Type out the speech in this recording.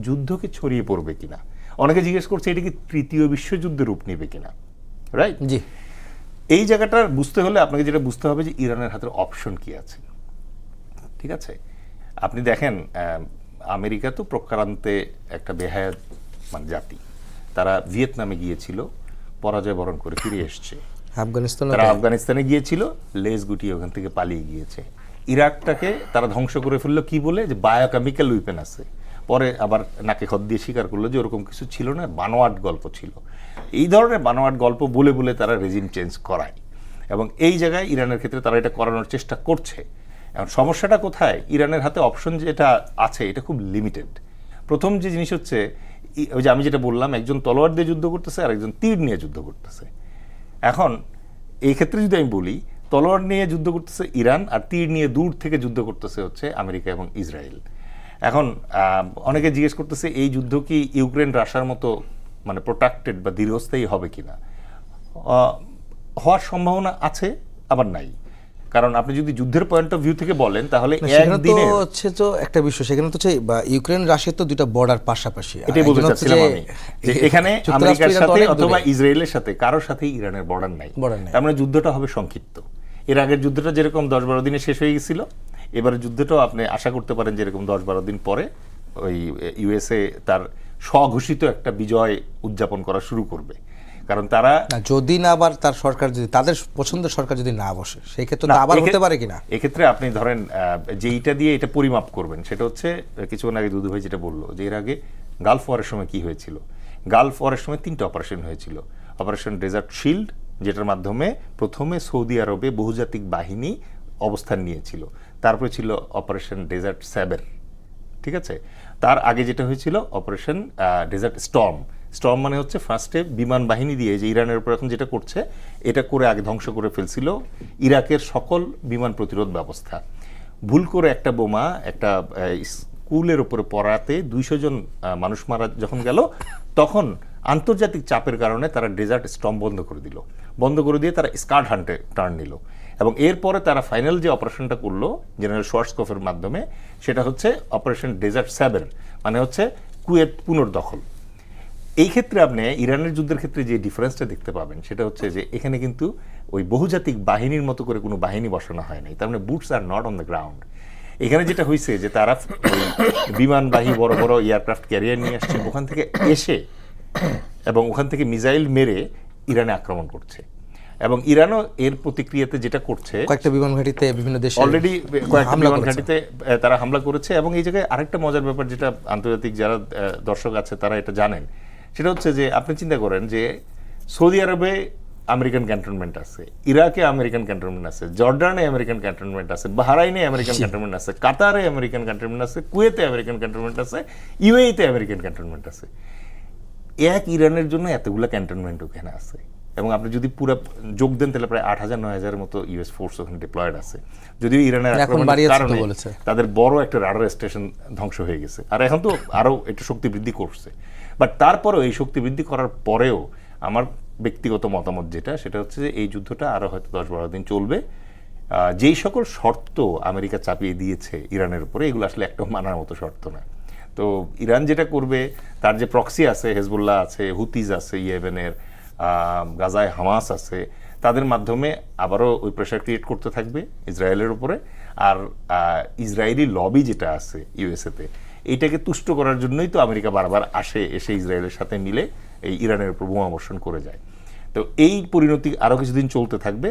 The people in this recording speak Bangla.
যুদ্ধকে ছড়িয়ে পড়বে কিনা, অনেকে জিজ্ঞেস করছে এটা কি তৃতীয় বিশ্বযুদ্ধের রূপ নেবে কিনা, রাইট? জি, এই জায়গাটা বুঝতে হলে আপনাকে যেটা বুঝতে হবে যে ইরানের হাতের অপশন কি আছে। ঠিক আছে, আপনি দেখেন আমেরিকা তো প্রকারান্তে একটা বেহায়া মানে জাতি, তারা ভিয়েতনামে গিয়েছিল, পরাজয় বরণ করে ফিরে এসছে। তারা আফগানিস্তানে গিয়েছিল, লেজ গুটিয়ে ওখান থেকে পালিয়ে গিয়েছে। ইরাকটাকে তারা ধ্বংস করে ফেললো কি বলে, যে বায়োকেমিক্যাল উইপেন আছে। পরে আবার নাকে খত দিয়ে স্বীকার করলো যে ওরকম কিছু ছিল না, বানোয়াট গল্প ছিল। এই ধরনের বানোয়াট গল্প বলে বলে তারা রেজিম চেঞ্জ করায়, এবং এই জায়গায় ইরানের ক্ষেত্রে তারা এটা করানোর চেষ্টা করছে। এখন সমস্যাটা কোথায়, ইরানের হাতে অপশন যেটা আছে এটা খুব লিমিটেড। প্রথম যে জিনিস হচ্ছে, ওই যে আমি যেটা বললাম, একজন তলোয়ার দিয়ে যুদ্ধ করতেছে আর একজন তীর নিয়ে যুদ্ধ করতেছে। এখন এই ক্ষেত্রে যদি আমি বলি, তলোয়ার নিয়ে যুদ্ধ করতেছে ইরান, আর তীর নিয়ে দূর থেকে যুদ্ধ করতেছে হচ্ছে আমেরিকা এবং ইসরায়েল। এখন অনেকে জিজ্ঞেস করতেছে এই যুদ্ধ কি ইউক্রেন রাশিয়ার মতো মানে প্রোট্রাক্টেড বা দীর্ঘস্থায়ী হবে কিনা। হওয়ার সম্ভাবনা আছে, আবার নাই। কারণ আপনি যদি যুদ্ধের পয়েন্ট অফ ভিউ থেকে বলেন, তাহলে একদিনে হচ্ছে তো একটা বিষয়, সেখানে তো ইউক্রেন রাশিয়া তো দুইটা বর্ডার পাশাপাশি। এটাই বলতে চাচ্ছিলাম আমি, যে এখানে আমেরিকার সাথে অথবা ইসরায়েলের সাথে কারোর সাথেই ইরানের বর্ডার নাই। তার মানে যুদ্ধটা হবে সংক্ষিপ্ত। এর আগের যুদ্ধটা যেরকম 10-12 দিনে শেষ হয়ে গেছিল, এবারের যুদ্ধটাও আপনি আশা করতে পারেন যেরকম 10-12 দিন পরে ওই ইউএসএ তার স্বঘোষিত একটা বিজয় উদযাপন করা শুরু করবে। কারণ তারা যদি না আবার তার সরকার, যদি তাদের পছন্দের সরকার যদি না বসে, সেই ক্ষেত্রে আবার হতে পারে কিনা। এক্ষেত্রে আপনি ধরেন যেইটা দিয়ে এটা পরিমাপ করবেন সেটা হচ্ছে, কিছুক্ষণ আগে দুদু ভাই যেটা বললো, যে এর আগে গালফ ওয়ারের সময় কি হয়েছিল। গালফ ওয়ারের সময় 3টা অপারেশন হয়েছিল। অপারেশন ডেজার্ট শিল্ড, যেটার মাধ্যমে প্রথমে সৌদি আরবে বহুজাতিক বাহিনী অবস্থান নিয়েছিল, তারপরে ছিল অপারেশন ডেজার্ট স্যাবের। ঠিক আছে, তার আগে যেটা হয়েছিল অপারেশন ডেজার্ট স্টর্ম। স্টর্ম মানে হচ্ছে ফার্স্টে বিমান বাহিনী দিয়ে, যে ইরানের উপর এখন যেটা করছে, এটা করে আগে ধ্বংস করে ফেলছিল ইরাকের সকল বিমান প্রতিরোধ ব্যবস্থা। ভুল করে একটা বোমা একটা স্কুলের উপরে পড়াতে 200 জন মানুষ মারা যখন গেল, তখন আন্তর্জাতিক চাপের কারণে তারা ডেজার্ট স্টর্ম বন্ধ করে দিল। বন্ধ করে দিয়ে তারা স্কার্ড হান্টে টার্ন নিল, এবং এরপরে তারা ফাইনাল যে অপারেশনটা করলো জেনারেল শোয়ার্টস্কফের মাধ্যমে, সেটা হচ্ছে অপারেশন ডেজার্ট স্যাবের, মানে হচ্ছে কুয়েত পুনর্দখল। এই ক্ষেত্রে আপনি ইরানের যুদ্ধের ক্ষেত্রে যে ডিফারেন্সটা দেখতে পাবেন সেটা হচ্ছে যে এখানে কিন্তু ওই বহুজাতিক বাহিনীর মতো করে কোনো বাহিনী বসানো হয় নাই। তার মানে boots are not on the ground. এখানে যেটা হয়েছে যে তারা বিমানবাহী বড় বড় এয়ারক্রাফট ক্যারিয়ার নিয়ে আসছে, ওখান থেকে এসে এবং ওখান থেকে মিসাইল মেরে ইরানে আক্রমণ করছে। এবং ইরানও এর প্রতিক্রিয়াতে যেটা করছে, কয়েকটা বিমান ঘাঁটিতে বিভিন্ন দেশে অলরেডি কয়েকটা বিমান ঘাঁটিতে তারা হামলা করেছে। এবং এই জায়গায় আরেকটা মজার ব্যাপার, যেটা আন্তর্জাতিক যারা দর্শক আছে তারা এটা জানেন, সেটা হচ্ছে যে আপনি চিন্তা করেন যে সৌদি আরবে আমেরিকান ক্যান্টনমেন্ট আছে, ইরাকে আমেরিকান ক্যান্টনমেন্ট আছে, জর্ডানে আমেরিকান ক্যান্টনমেন্ট আছে, বাহরাইনে আমেরিকান ক্যান্টনমেন্ট আছে, কাতারে আমেরিকান ক্যান্টনমেন্ট আছে, কুয়েতে আমেরিকান ক্যান্টনমেন্ট আছে, ইউএইতে আমেরিকান ক্যান্টনমেন্ট আছে। এক ইরানের জন্য এতগুলো ক্যান্টনমেন্ট ওখানে আছে। এবং আপনি যদি পুরো যোগ দেন তাহলে প্রায় 8,000-9,000 মতো ইউএস ফোর্স ওখানে ডিপ্লয়েড আছে। যদিও ইরানের আক্রমণের কারণে তাদের বড় একটা রাডার স্টেশন ধ্বংস হয়ে গেছে, আর এখন তো আরও একটু শক্তি বৃদ্ধি করছে। বাট তারপরেও এই শক্তি বৃদ্ধি করার পরেও আমার ব্যক্তিগত মতামত যেটা, সেটা হচ্ছে যে এই যুদ্ধটা আরও হয়তো 10-12 দিন চলবে। যেই সকল শর্ত আমেরিকা চাপিয়ে দিয়েছে ইরানের উপরে, এগুলো আসলে একটা মানার মতো শর্ত না। তো ইরান যেটা করবে, তার যে প্রক্সি আছে, হেজবুল্লাহ আছে, হুতিজ আছে ইয়েমেনের, গাজায় হামাস আছে, তাদের মাধ্যমে আবারও ওই প্রেশার ক্রিয়েট করতে থাকবে ইসরায়েলের উপরে। আর ইসরায়েলি লবি যেটা আছে ইউএসএতে, এইটাকে তুষ্ট করার জন্যই তো আমেরিকা বারবার এসে ইসরায়েলের সাথে মিলে এই ইরানের উপর বোমা বর্ষণ করে যায়। তো এই পরিণতি আরও কিছুদিন চলতে থাকবে।